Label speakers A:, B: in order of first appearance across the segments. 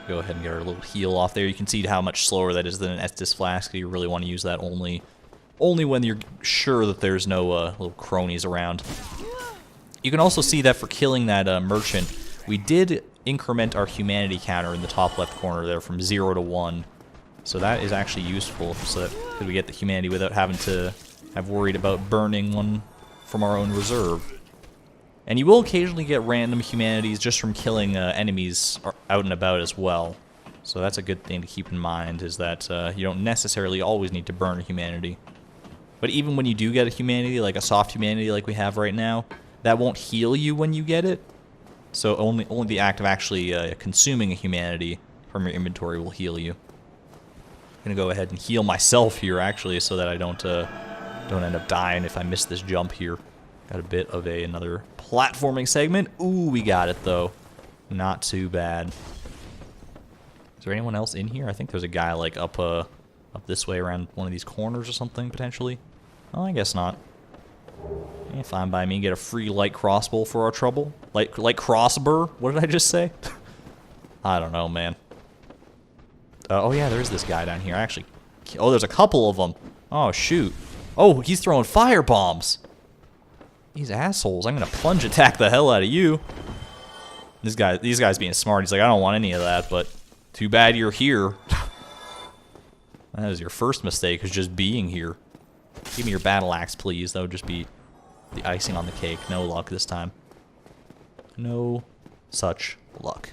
A: Go ahead and get our little heal off there. You can see how much slower that is than an Estus Flask. You really want to use that only when you're sure that there's no little cronies around. You can also see that for killing that merchant, we did increment our humanity counter in the top left corner there from 0 to 1. So that is actually useful, so that we get the humanity without having to have worried about burning one from our own reserve. And you will occasionally get random humanities just from killing enemies out and about as well. So that's a good thing to keep in mind, is that you don't necessarily always need to burn a humanity. But even when you do get a humanity, like a soft humanity like we have right now, that won't heal you when you get it. So only the act of actually consuming a humanity from your inventory will heal you. I'm gonna go ahead and heal myself here, actually, so that I don't end up dying if I miss this jump here. Got a bit of another platforming segment. Ooh, we got it, though. Not too bad. Is there anyone else in here? I think there's a guy, like, up this way around one of these corners or something, potentially. Oh, I guess not. Yeah, fine by me. Get a free light crossbow for our trouble. Light crossbow? What did I just say? I don't know, man. Oh, yeah, there's this guy down here. Oh, there's a couple of them. Oh, shoot. Oh, he's throwing fire bombs. These assholes. I'm gonna plunge attack the hell out of you. These guys being smart. He's like, I don't want any of that, but too bad you're here. That is your first mistake, is just being here. Give me your battle axe, please. That would just be the icing on the cake. No luck this time. No such luck.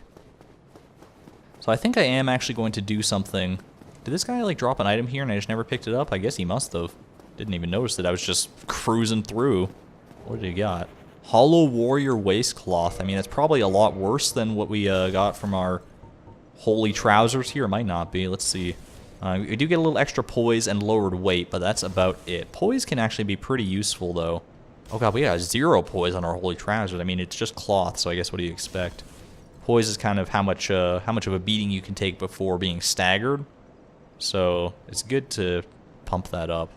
A: So I think I am actually going to do something. Did this guy, like, drop an item here and I just never picked it up? I guess he must have. Didn't even notice it. I was just cruising through. What did he got? Hollow Warrior Waistcloth. I mean, that's probably a lot worse than what we got from our Holy Trousers here. It might not be. Let's see. We do get a little extra poise and lowered weight, but that's about it. Poise can actually be pretty useful, though. Oh god, we got 0 poise on our Holy Trousers. I mean, it's just cloth, so I guess what do you expect? Poise is kind of how much of a beating you can take before being staggered. So it's good to pump that up.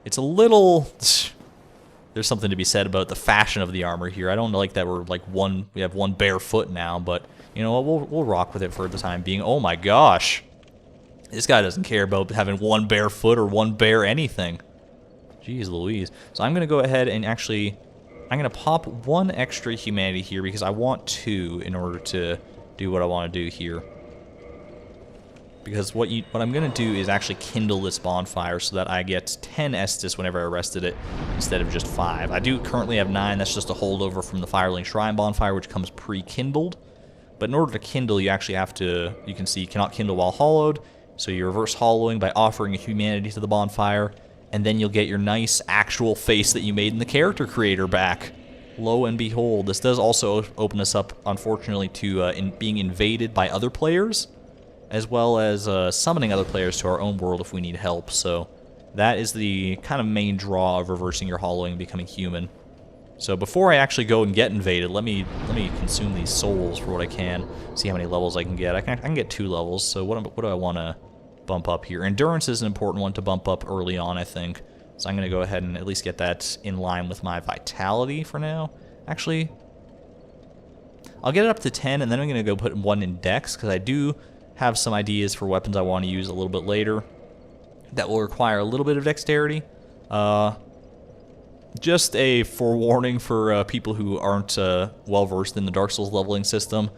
A: It's a little... There's something to be said about the fashion of the armor here. I don't like that we have one bare foot now, but you know what, we'll rock with it for the time being. Oh my gosh. This guy doesn't care about having one bare foot or one bare anything. Jeez Louise. So I'm gonna go ahead and actually, I'm gonna pop 1 extra humanity here because I want 2 in order to do what I want to do here. Because what I'm going to do is actually kindle this bonfire so that I get 10 Estus whenever I arrested it instead of just 5. I do currently have 9. That's just a holdover from the Firelink Shrine bonfire, which comes pre-kindled. But in order to kindle, you actually have to, you can see, you cannot kindle while hollowed. So you reverse hollowing by offering a humanity to the bonfire, and then you'll get your nice actual face that you made in the character creator back. Lo and behold, this does also open us up, unfortunately, to being invaded by other players, as well as summoning other players to our own world if we need help. So that is the kind of main draw of reversing your hollowing and becoming human. So before I actually go and get invaded, let me consume these souls for what I can. See how many levels I can get. I can get 2 levels. So what do I want to bump up here? Endurance is an important one to bump up early on, I think. So I'm going to go ahead and at least get that in line with my vitality for now. Actually, I'll get it up to 10, and then I'm going to go put 1 in dex, because I do have some ideas for weapons I want to use a little bit later that will require a little bit of dexterity. Just a forewarning for people who aren't well-versed in the Dark Souls leveling system.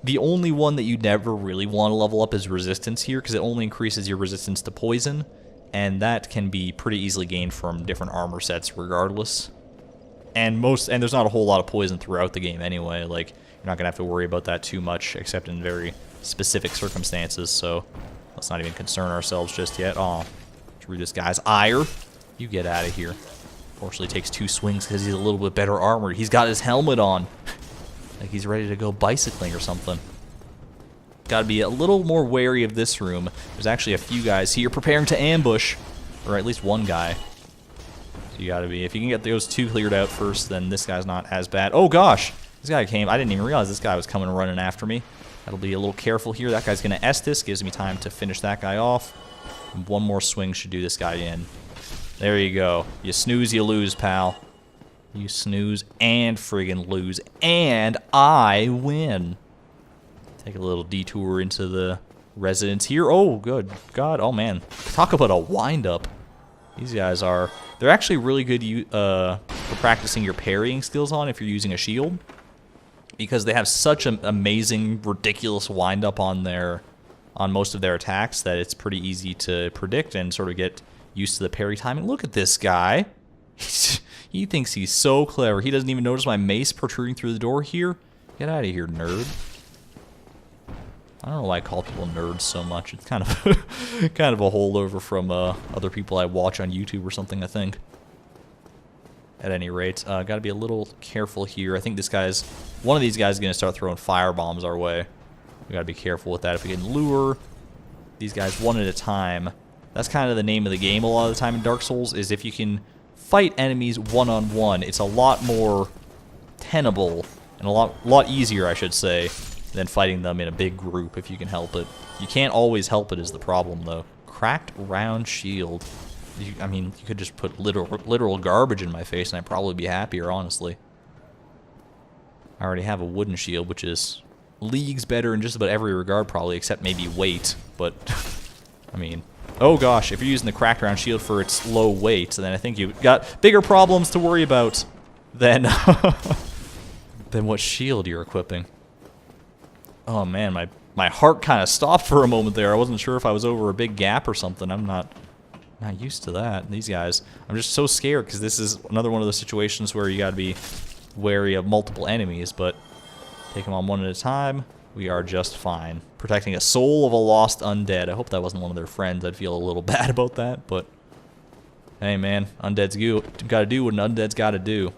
A: The only one that you never really want to level up is resistance here, because it only increases your resistance to poison, and that can be pretty easily gained from different armor sets regardless. And there's not a whole lot of poison throughout the game anyway. Like, you're not going to have to worry about that too much, except in very specific circumstances, so let's not even concern ourselves just yet. Aw, through this guy's ire. You get out of here. Fortunately, takes 2 swings because he's a little bit better armored. He's got his helmet on. Like he's ready to go bicycling or something. Gotta be a little more wary of this room. There's actually a few guys here preparing to ambush, or at least 1 guy. So you gotta be, if you can get those 2 cleared out first, then this guy's not as bad. Oh gosh, this guy came. I didn't even realize this guy was coming running after me. That'll be a little careful here. That guy's gonna Estus, gives me time to finish that guy off. And 1 more swing should do this guy in. There you go. You snooze, you lose, pal. You snooze and friggin' lose. And I win. Take a little detour into the residence here. Oh, good God. Oh, man. Talk about a wind-up. These guys are... They're actually really good for practicing your parrying skills on if you're using a shield. Because they have such an amazing, ridiculous wind-up on most of their attacks that it's pretty easy to predict and sort of get used to the parry timing. Look at this guy. He thinks he's so clever. He doesn't even notice my mace protruding through the door here. Get out of here, nerd. I don't know why I call people nerds so much. It's kind of kind of a holdover from other people I watch on YouTube or something, I think. At any rate, gotta be a little careful here. I think one of these guys is gonna start throwing fire bombs our way. We gotta be careful with that. If we can lure these guys one at a time, that's kind of the name of the game a lot of the time in Dark Souls, is if you can fight enemies one-on-one, it's a lot more tenable and a lot easier, I should say, than fighting them in a big group if you can help it. You can't always help it is the problem, though. Cracked round shield. I mean, you could just put literal garbage in my face and I'd probably be happier, honestly. I already have a wooden shield, which is leagues better in just about every regard, probably, except maybe weight. But, I mean, oh gosh, if you're using the cracked round shield for its low weight, then I think you've got bigger problems to worry about than, than what shield you're equipping. Oh man, my heart kind of stopped for a moment there. I wasn't sure if I was over a big gap or something. I'm not used to that. These guys, I'm just so scared because this is another one of those situations where you got to be wary of multiple enemies, but take them on one at a time. We are just fine. Protecting a soul of a lost undead. I hope that wasn't one of their friends. I'd feel a little bad about that, but hey man, undead's got to do what an undead's got to do.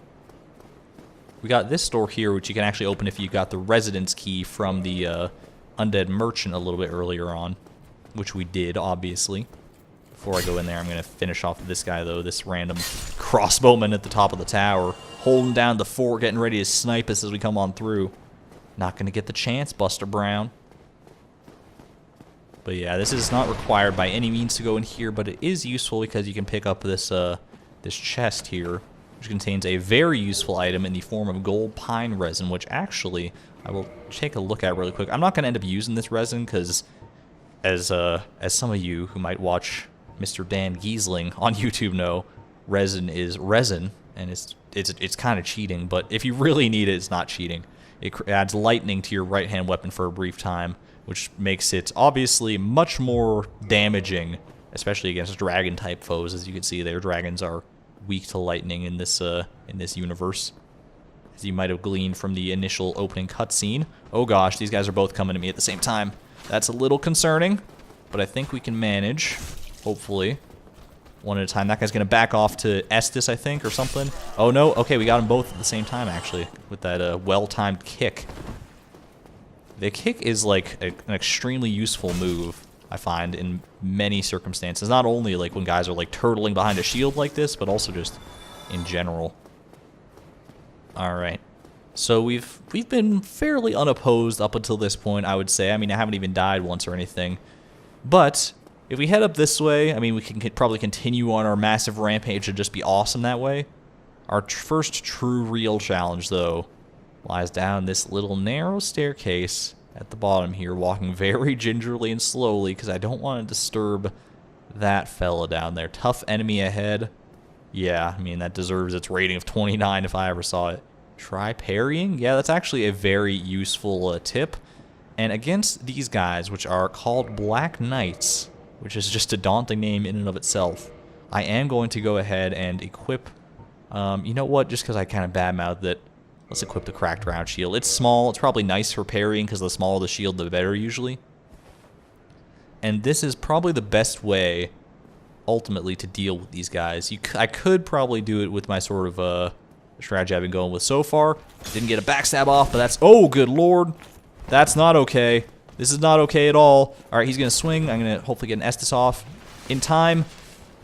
A: We got this door here, which you can actually open if you got the residence key from the undead merchant a little bit earlier on, which we did, obviously. Before I go in there, I'm going to finish off this guy, though, this random crossbowman at the top of the tower, holding down the fort, getting ready to snipe us as we come on through. Not going to get the chance, Buster Brown. But yeah, this is not required by any means to go in here, but it is useful because you can pick up this this chest here, which contains a very useful item in the form of gold pine resin, which actually I will take a look at really quick. I'm not going to end up using this resin because, as some of you who might watch Mr. Dan Giesling on YouTube know, resin is resin, and it's kind of cheating. But if you really need it, it's not cheating. It adds lightning to your right-hand weapon for a brief time, which makes it obviously much more damaging, especially against dragon-type foes. As you can see, their dragons are weak to lightning in this universe, as you might have gleaned from the initial opening cutscene. Oh gosh, these guys are both coming at me at the same time. That's a little concerning, but I think we can manage, hopefully, one at a time. That guy's gonna back off to Estus, I think, or something. Oh no, okay, we got them both at the same time, actually, with that well-timed kick. The kick is like an extremely useful move, I find, in many circumstances. Not only like when guys are like turtling behind a shield like this, but also just in general. Alright. So we've been fairly unopposed up until this point, I would say. I mean, I haven't even died once or anything. But if we head up this way, I mean, we can probably continue on our massive rampage and just be awesome that way. Our first true real challenge, though, lies down this little narrow staircase at the bottom here, walking very gingerly and slowly because I don't want to disturb that fella down there. Tough enemy ahead. Yeah, I mean, that deserves its rating of 29 if I ever saw it. Try parrying? Yeah, that's actually a very useful tip. And against these guys, which are called Black Knights, which is just a daunting name in and of itself, I am going to go ahead and equip, you know what, just because I kind of badmouthed it, let's equip the cracked round shield. It's small, it's probably nice for parrying because the smaller the shield, the better usually. And this is probably the best way, ultimately, to deal with these guys. I could probably do it with my sort of strategy I've been going with so far. Didn't get a backstab off, but that's, oh, good lord. That's not okay. This is not okay at all. Alright, he's going to swing. I'm going to hopefully get an Estus off in time.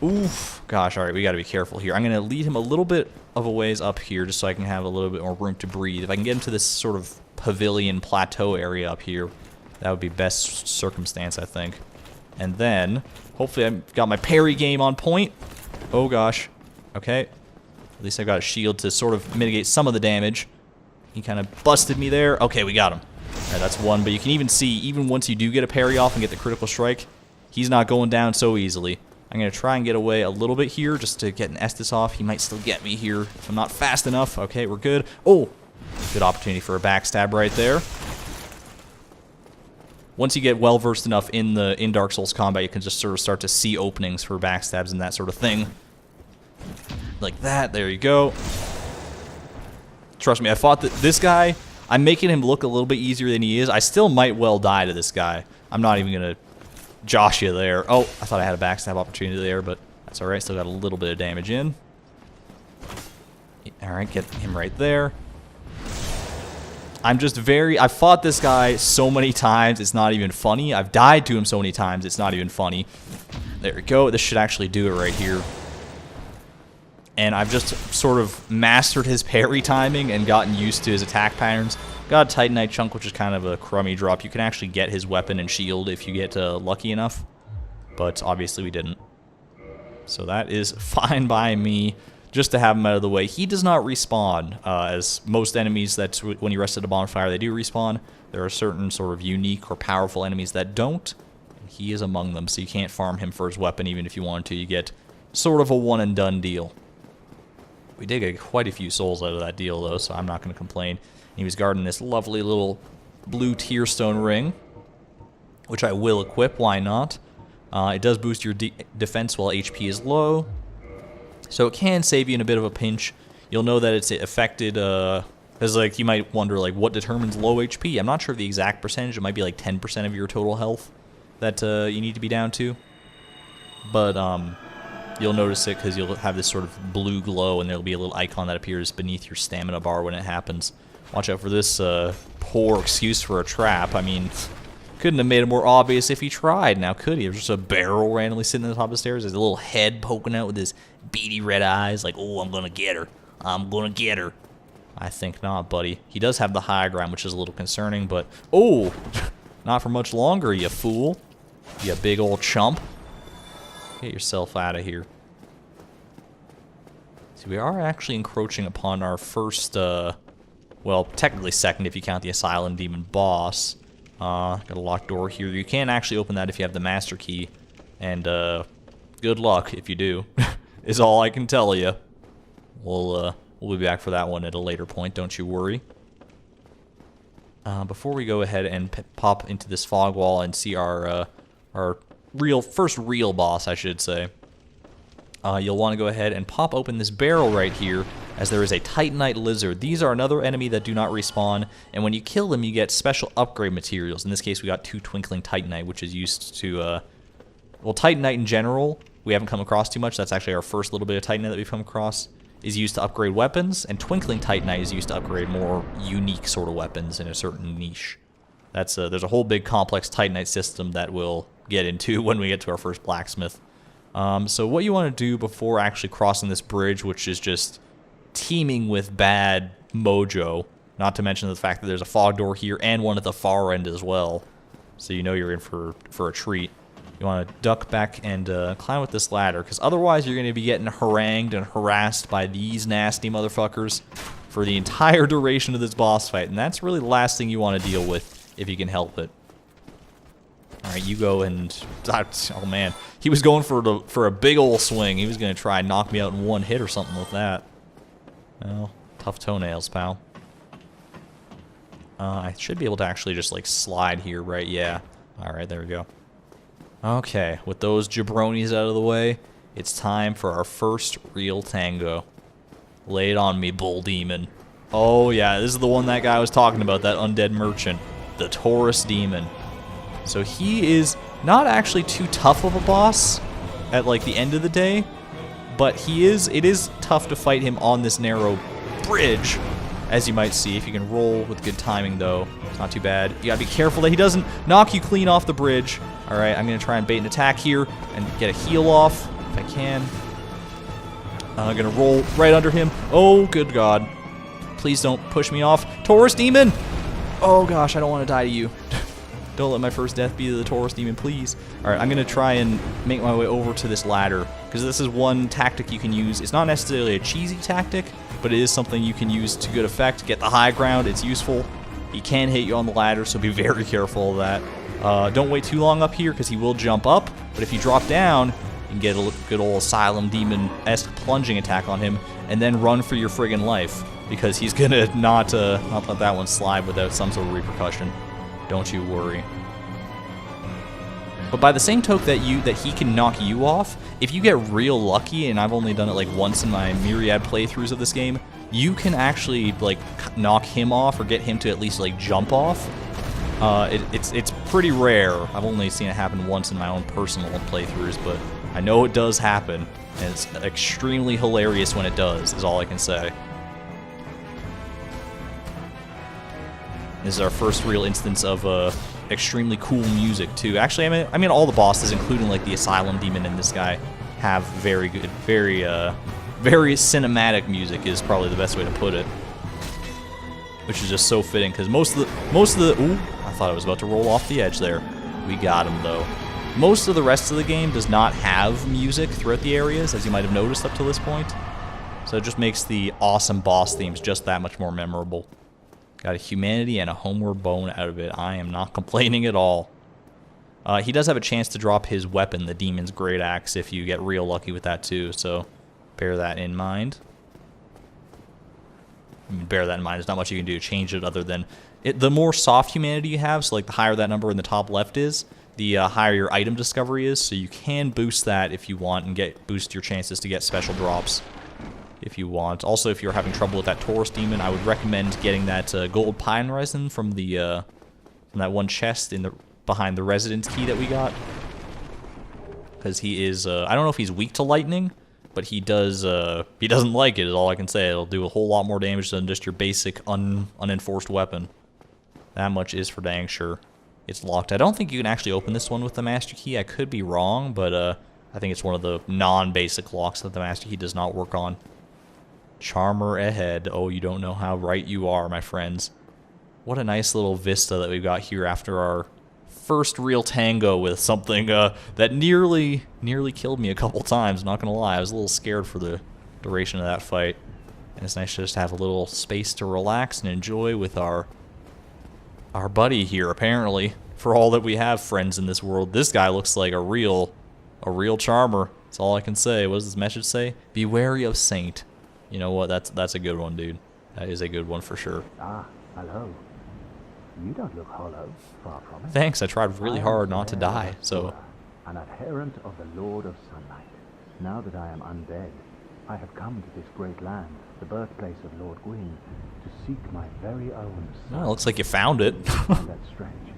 A: Oof. Gosh, alright, we got to be careful here. I'm going to lead him a little bit of a ways up here just so I can have a little bit more room to breathe. If I can get him to this sort of pavilion plateau area up here, that would be best circumstance, I think. And then, hopefully I've got my parry game on point. Oh gosh. Okay. At least I got a shield to sort of mitigate some of the damage. He kind of busted me there. Okay, we got him. Alright, that's one, but you can even see, even once you do get a parry off and get the critical strike, he's not going down so easily. I'm going to try and get away a little bit here just to get an Estus off. He might still get me here if I'm not fast enough. Okay, we're good. Oh, good opportunity for a backstab right there. Once you get well-versed enough in Dark Souls combat, you can just sort of start to see openings for backstabs and that sort of thing. Like that. There you go. Trust me, I fought this guy. I'm making him look a little bit easier than he is. I still might well die to this guy. I'm not even going to josh you there. Oh, I thought I had a backstab opportunity there, but that's alright. Still got a little bit of damage in. Alright, get him right there. I've fought this guy so many times, it's not even funny. I've died to him so many times, it's not even funny. There we go. This should actually do it right here. And I've just sort of mastered his parry timing and gotten used to his attack patterns. Got a Titanite chunk, which is kind of a crummy drop. You can actually get his weapon and shield if you get lucky enough. But obviously we didn't. So that is fine by me, just to have him out of the way. He does not respawn, as most enemies that when you rest at a bonfire, they do respawn. There are certain sort of unique or powerful enemies that don't. And he is among them, so you can't farm him for his weapon even if you want to. You get sort of a one and done deal. We did get quite a few souls out of that deal, though, so I'm not going to complain. He was guarding this lovely little blue tearstone ring, which I will equip. Why not? It does boost your defense while HP is low, so it can save you in a bit of a pinch. You'll know that it's affected, because like you might wonder, like, what determines low HP? I'm not sure of the exact percentage. It might be like 10% of your total health that you need to be down to, but you'll notice it because you'll have this sort of blue glow, and there'll be a little icon that appears beneath your stamina bar when it happens. Watch out for this poor excuse for a trap. I mean, couldn't have made it more obvious if he tried, now could he? There's just a barrel randomly sitting on the top of the stairs. There's a little head poking out with his beady red eyes, like, oh, I'm gonna get her. I'm gonna get her. I think not, buddy. He does have the high ground, which is a little concerning, but, oh, not for much longer, you fool. You big old chump. Get yourself out of here. So we are actually encroaching upon our first, well, technically second if you count the Asylum Demon boss. Got a locked door here. You can actually open that if you have the master key. And, good luck if you do, is all I can tell you. We'll be back for that one at a later point, don't you worry. Before we go ahead and pop into this fog wall and see our first real boss, I should say, you'll want to go ahead and pop open this barrel right here, as there is a Titanite lizard. These are another enemy that do not respawn, and when you kill them, you get special upgrade materials. In this case, we got 2 Twinkling Titanite, which is used to, well, Titanite in general, we haven't come across too much. That's actually our first little bit of Titanite that we've come across, is used to upgrade weapons, and Twinkling Titanite is used to upgrade more unique sort of weapons in a certain niche. That's there's a whole big complex Titanite system that we'll get into when we get to our first blacksmith. So what you want to do before actually crossing this bridge, which is just teeming with bad mojo, not to mention the fact that there's a fog door here and one at the far end as well, so you know you're in for a treat. You want to duck back and climb with this ladder, because otherwise you're going to be getting harangued and harassed by these nasty motherfuckers for the entire duration of this boss fight, and that's really the last thing you want to deal with if you can help it. Alright, you go and... oh man, he was going for a big ol' swing. He was going to try and knock me out in one hit or something with that. Well, tough toenails, pal. I should be able to actually just, like, slide here, right? Yeah. Alright, there we go. Okay, with those jabronis out of the way, it's time for our first real tango. Lay it on me, bull demon. Oh yeah, this is the one that guy was talking about, that undead merchant. The Taurus demon. So he is not actually too tough of a boss at, like, the end of the day, but it is tough to fight him on this narrow bridge, as you might see. If you can roll with good timing, though, it's not too bad. You gotta be careful that he doesn't knock you clean off the bridge. Alright, I'm gonna try and bait an attack here and get a heal off, if I can. I'm gonna roll right under him. Oh, good God. Please don't push me off. Taurus demon! Oh gosh, I don't want to die to you. Don't let my first death be the Taurus demon, please. Alright, I'm going to try and make my way over to this ladder, because this is one tactic you can use. It's not necessarily a cheesy tactic, but it is something you can use to good effect. Get the high ground, it's useful. He can hit you on the ladder, so be very careful of that. Don't wait too long up here, because he will jump up, but if you drop down, you can get a good old Asylum Demon-esque plunging attack on him, and then run for your friggin' life, because he's gonna not let that one slide without some sort of repercussion. Don't you worry. But by the same token that he can knock you off, if you get real lucky, and I've only done it like once in my myriad playthroughs of this game, you can actually like knock him off or get him to at least like jump off. It's pretty rare. I've only seen it happen once in my own personal playthroughs, but I know it does happen, and it's extremely hilarious when it does, is all I can say. This is our first real instance of extremely cool music too. Actually, I mean all the bosses, including like the Asylum Demon and this guy, have very good, very cinematic music is probably the best way to put it. Which is just so fitting because most of the ooh, I thought I was about to roll off the edge there. We got him though. Most of the rest of the game does not have music throughout the areas, as you might have noticed up to this point. So it just makes the awesome boss themes just that much more memorable. Got a humanity and a homeward bone out of it. I am not complaining at all. He does have a chance to drop his weapon, the Demon's Great Axe, if you get real lucky with that too, so bear that in mind. I mean, bear that in mind. There's not much you can do to change it other than... the more soft humanity you have, so like the higher that number in the top left is, the higher your item discovery is, so you can boost that if you want and boost your chances to get special drops. If you want. Also, if you're having trouble with that Taurus demon, I would recommend getting that gold pine resin from the from that one chest behind the residence key that we got. Because he is, I don't know if he's weak to lightning, but he doesn't like it, is all I can say. It'll do a whole lot more damage than just your basic unenforced weapon. That much is for dang sure. It's locked. I don't think you can actually open this one with the master key. I could be wrong, but I think it's one of the non-basic locks that the master key does not work on. Charmer ahead. Oh, you don't know how right you are, my friends. What a nice little vista that we've got here after our first real tango with something that nearly killed me a couple times, not gonna lie. I was a little scared for the duration of that fight. And it's nice to just have a little space to relax and enjoy with our buddy here, apparently. For all that we have friends in this world, this guy looks like a real charmer. That's all I can say. What does this message say? Be wary of Saint. You know what? That's a good one, dude. That is a good one for sure.
B: Ah, hello. You don't look hollow, far from it.
A: Thanks. I tried really hard not to die. So,
B: an adherent of the Lord of Sunlight. Now that I am undead, I have come to this great land, the birthplace of Lord Gwyn, to seek my very own son.
A: Well, looks like you found it.
B: That's strange.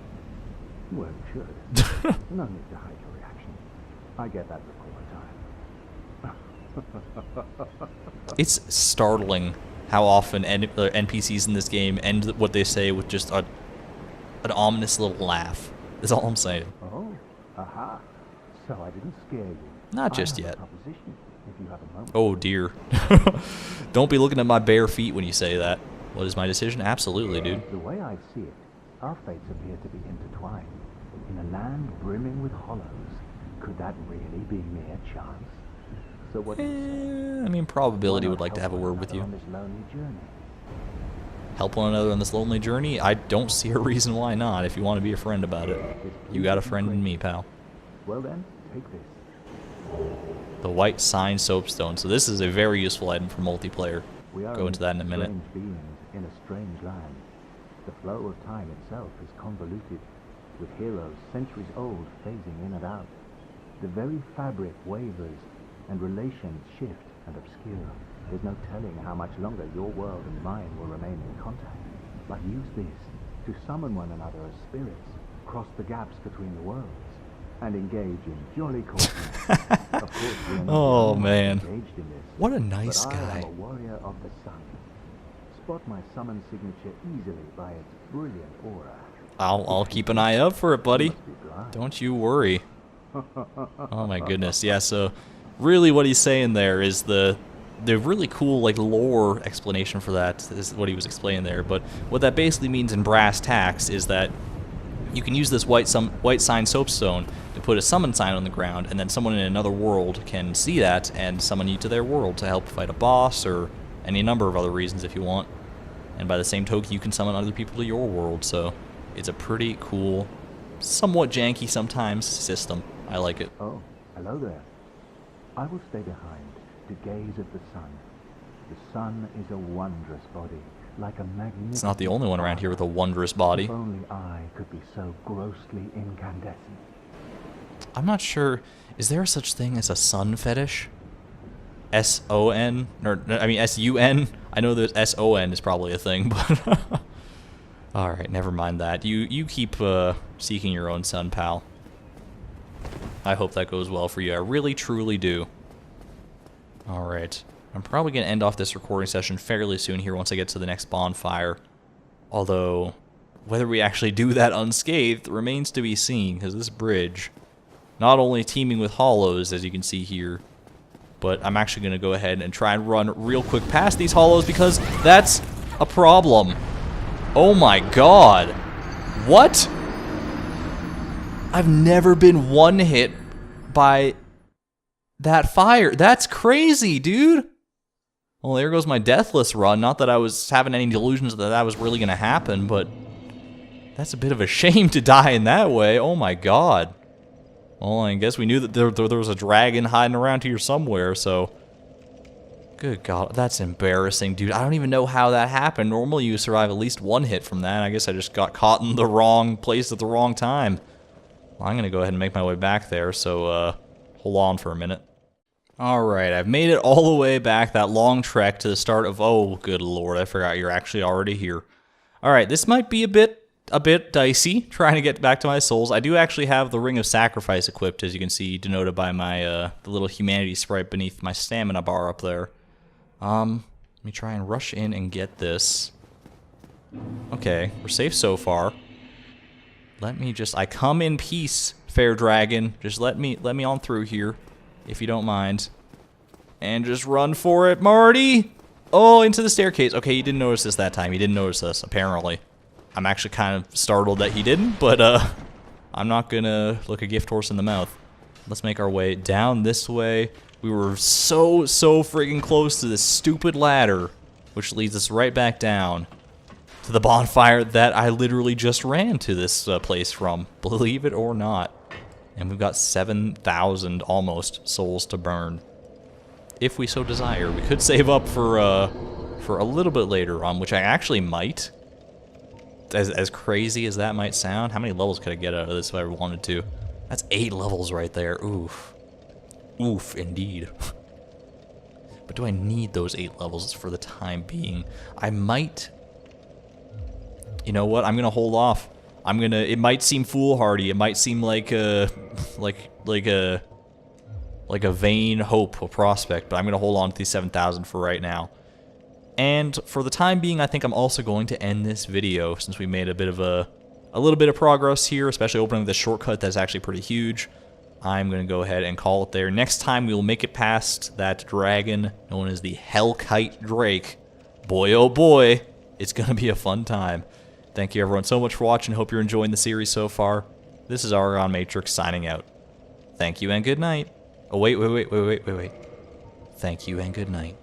B: Well, you should. No need to hide your reaction. I get that look all the time.
A: It's startling how often NPCs in this game end what they say with just an ominous little laugh. That's all I'm saying.
B: Oh, aha. So I didn't scare you.
A: Not just yet.
B: If you have a moment.
A: Oh dear. Don't be looking at my bare feet when you say that. What is my decision? Absolutely, dude.
B: The way I see it, our fates appear to be intertwined. In a land brimming with hollows, could that really be mere chance? So what do you say?
A: I mean, probability would like to have a word with you.
B: On this lonely journey?
A: Help one another on this lonely journey? I don't see a reason why not, if you want to be a friend about it. You got a friend in me, pal.
B: Well then, take this.
A: The white sign soapstone. So this is a very useful item for multiplayer. Go into that in a minute.
B: Strange beings in a strange land. The flow of time itself is convoluted, with heroes centuries old phasing in and out. The very fabric wavers, and relations shift and obscure. There's no telling how much longer your world and mine will remain in contact. But use this to summon one another as spirits, cross the gaps between the worlds, and engage in jolly courtship. Of course, we are not engaged in this.
A: What a nice
B: but
A: guy.
B: I am a warrior of the sun. Spot my summon signature easily by its brilliant aura.
A: I'll keep an eye out for it, buddy. Don't you worry. Oh my goodness. Yeah, so really what he's saying there is the really cool like lore explanation for that is what he was explaining there. But what that basically means in brass tacks is that you can use this white sign soapstone to put a summon sign on the ground, and then someone in another world can see that and summon you to their world to help fight a boss or any number of other reasons if you want. And by the same token, you can summon other people to your world, so it's a pretty cool, somewhat janky sometimes system. I like it.
B: Oh, hello there. I will stay behind to gaze at the sun. The sun is a wondrous body, like a magnificent...
A: It's not the only one around here with a wondrous body.
B: If only I could be so grossly incandescent.
A: I'm not sure, is there such thing as a sun fetish? S-O-N? Or, I mean, S-U-N? I know that S-O-N is probably a thing, but... Alright, never mind that. You keep seeking your own sun, pal. I hope that goes well for you. I really, truly do. Alright. I'm probably going to end off this recording session fairly soon here once I get to the next bonfire. Although, whether we actually do that unscathed remains to be seen, because this bridge, not only teeming with hollows, as you can see here, but I'm actually going to go ahead and try and run real quick past these hollows because that's a problem. Oh my god. What? I've never been one hit by that fire. That's crazy, dude. Well, there goes my deathless run. Not that I was having any delusions that that was really going to happen, but that's a bit of a shame to die in that way. Oh my god. Well, I guess we knew that there was a dragon hiding around here somewhere, so... Good god, that's embarrassing, dude. I don't even know how that happened. Normally you survive at least one hit from that. I guess I just got caught in the wrong place at the wrong time. Well, I'm gonna go ahead and make my way back there, so, hold on for a minute. Alright, I've made it all the way back, that long trek to the start of... Oh, good lord, I forgot you're actually already here. Alright, this might be a bit dicey, trying to get back to my souls. I do actually have the Ring of Sacrifice equipped, as you can see, denoted by my, the little humanity sprite beneath my stamina bar up there. Let me try and rush in and get this. Okay, we're safe so far. I come in peace, fair dragon. Just let me on through here, if you don't mind. And just run for it, Marty! Oh, into the staircase. Okay, he didn't notice this that time. He didn't notice this, apparently. I'm actually kind of startled that he didn't, but, I'm not gonna look a gift horse in the mouth. Let's make our way down this way. We were so friggin' close to this stupid ladder, which leads us right back down to the bonfire that I literally just ran to this place from, believe it or not. And we've got 7,000 almost souls to burn, if we so desire. We could save up for a little bit later on, which I actually might. As crazy as that might sound, how many levels could I get out of this if I wanted to? That's 8 levels right there. Oof. Oof, indeed. But do I need those 8 levels for the time being? I might... You know what? I'm gonna hold off. It might seem foolhardy. It might seem like a... like a vain hope or prospect, but I'm gonna hold on to these 7,000 for right now. And for the time being, I think I'm also going to end this video, since we made a little bit of progress here, especially opening this shortcut that's actually pretty huge. I'm going to go ahead and call it there. Next time, we will make it past that dragon known as the Hellkite Drake. Boy, oh boy, it's going to be a fun time. Thank you everyone so much for watching. Hope you're enjoying the series so far. This is ArgonMatrix signing out. Thank you and good night. Oh, wait. Thank you and good night.